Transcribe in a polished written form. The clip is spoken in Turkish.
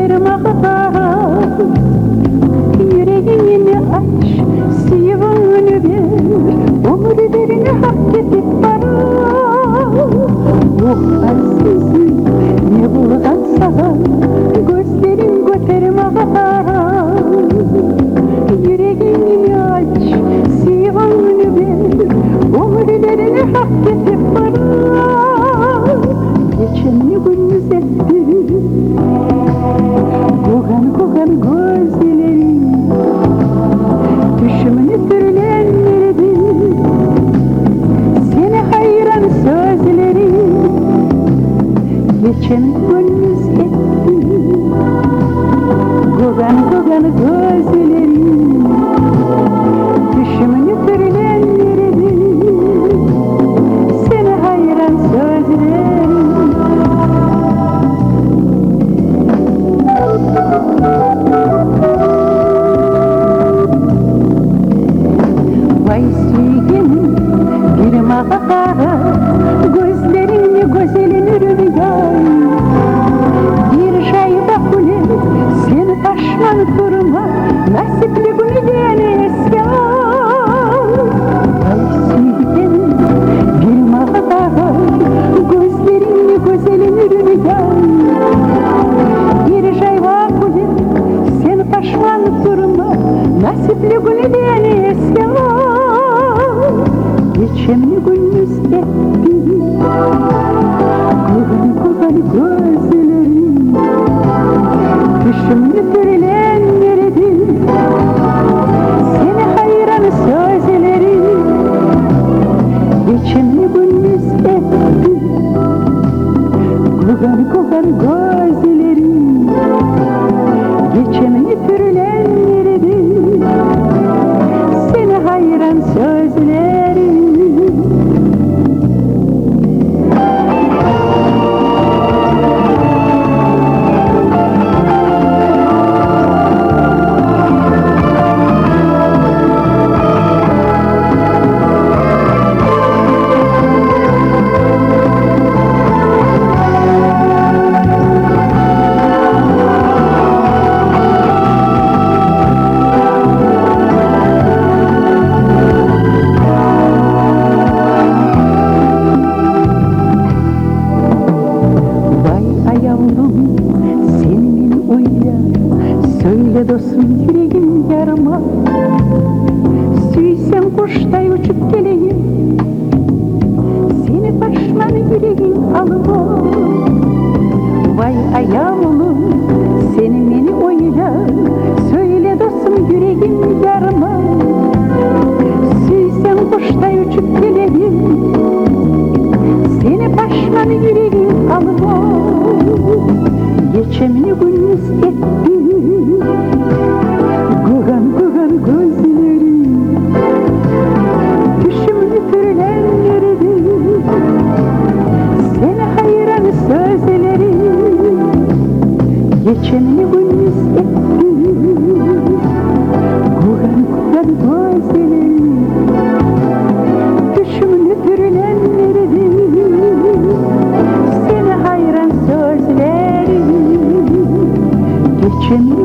ırmaklara yüreğini aç, sivını ver, umurlarını hak edip bana. Oh azizim, ne bulgansa gözlerin götermaklara yüreğini aç, sivını ver, umurlarını hak edip bana. Geçen gündüz etti kokan gözleri, düşümünü türlendirdi seni hayran sözleri. Geçen gündüz etti kokan gözleri, düşümünü türlendirdi seni hayran sözleri. Vay sevgilim, bir mağara, gözlerini güzelin rüyay. Bir şayda kule, seni taşman durma, nasipli gülden eski. Vay sevgilim, bir mağara, gözlerini güzelin rüyay. Bir şayda kule, seni taşman durma, nasipli gülden eski. Geçen gündüz etti kokan gözleri, düşümünü türlendirdi seni hayran sözleri. Geçen gündüz etti kokan gözleri, geçemini türlendirdi seni hayran sözleri. Söyle dostum yüreğim yarama, süysem kuştay uçup geleyim, seni başman yüreğim alıma. Vay ayağım, seni beni oyla, söyle dostum yüreğim yarama, süysem kuştay uçup geleyim, seni başman yüreğim alıma. Geçemini gündüz etti kokan gözleri, düşümünü türlendirdi seni hayran sözleri. Geçenini gündüz etti kokan gözleri, düşümünü türlendirdi seni hayran sözleri. Geçenini